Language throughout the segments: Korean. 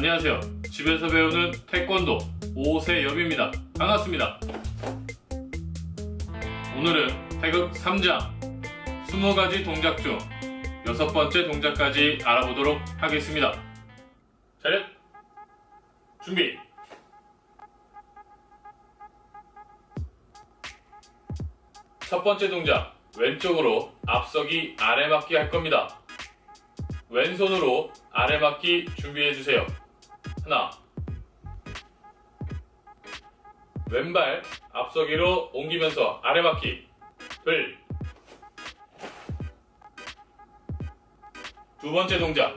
안녕하세요. 집에서 배우는 태권도 오세엽입니다. 반갑습니다. 오늘은 태극 3장 20가지 동작 중 6번째 동작까지 알아보도록 하겠습니다. 차렷! 준비! 첫 번째 동작, 왼쪽으로 앞서기 아래맞기 할 겁니다. 왼손으로 아래맞기 준비해주세요. 하나, 왼발 앞서기로 옮기면서 아래맞기. 둘, 두 번째 동작,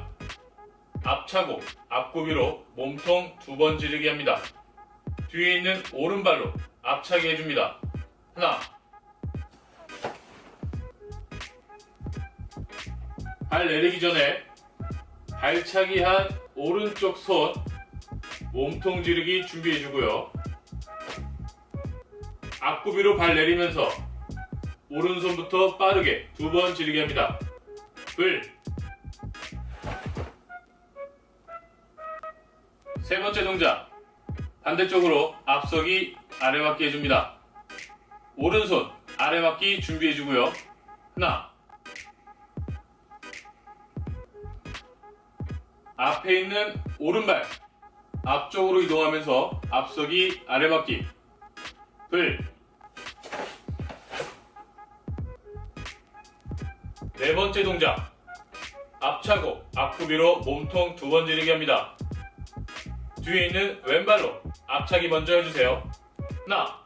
앞차고 앞구비로 몸통 2번 지르기 합니다. 뒤에 있는 오른발로 앞차기 해줍니다. 하나, 발 내리기 전에 발차기 한 오른쪽 손 몸통 지르기 준비해주고요. 앞구비로 발 내리면서 오른손부터 빠르게 2번 지르기 합니다. 둘, 세 번째 동작, 반대쪽으로 앞서기 아래맞기 해줍니다. 오른손 아래맞기 준비해주고요. 하나, 앞에 있는 오른발 앞쪽으로 이동하면서 앞서기 아래맞기. 둘, 네 번째 동작, 앞차고 앞구비로 몸통 2번 지르기 합니다. 뒤에 있는 왼발로 앞차기 먼저 해주세요. 하나,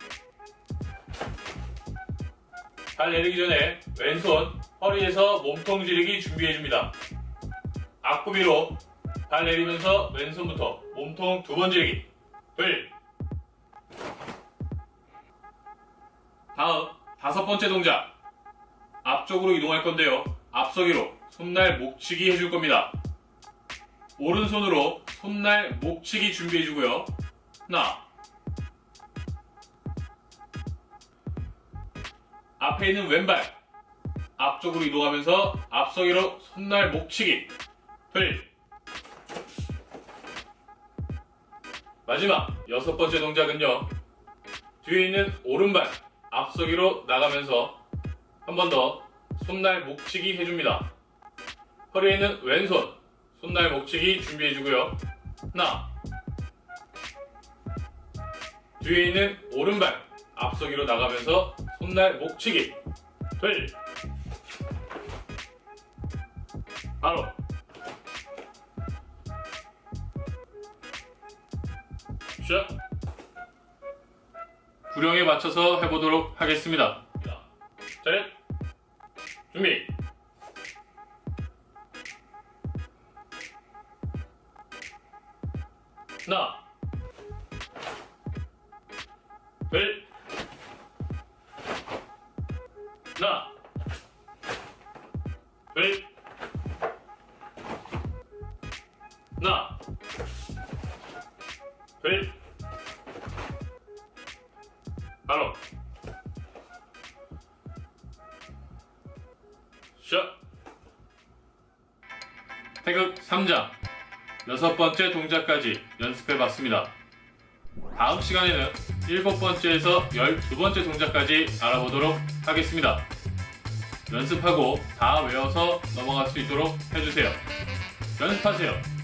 발 내리기 전에 왼손 허리에서 몸통 지르기 준비해줍니다. 앞구비로 발 내리면서 왼손부터 몸통 2번 지르기. 둘, 다음 5번째 동작, 앞쪽으로 이동할 건데요. 앞서기로 손날 목치기 해줄 겁니다. 오른손으로 손날 목치기 준비해주고요. 하나, 앞에 있는 왼발 앞쪽으로 이동하면서 앞서기로 손날 목치기. 둘, 마지막 6번째 동작은요, 뒤에 있는 오른발 앞서기로 나가면서 한 번 더 손날 목치기 해줍니다. 허리에 있는 왼손 손날 목치기 준비해주고요. 하나, 뒤에 있는 오른발 앞서기로 나가면서 손날 목치기. 둘, 바로 샷! 구령에 맞춰서 해보도록 하겠습니다. 차렷! 준비! 하나, 둘, 하나, 둘, 하나, 둘, 바로 샷! 태극 3장 6번째 동작까지 연습해봤습니다. 다음 시간에는 7번째에서 12번째 동작까지 알아보도록 하겠습니다. 연습하고 다 외워서 넘어갈 수 있도록 해주세요. 연습하세요.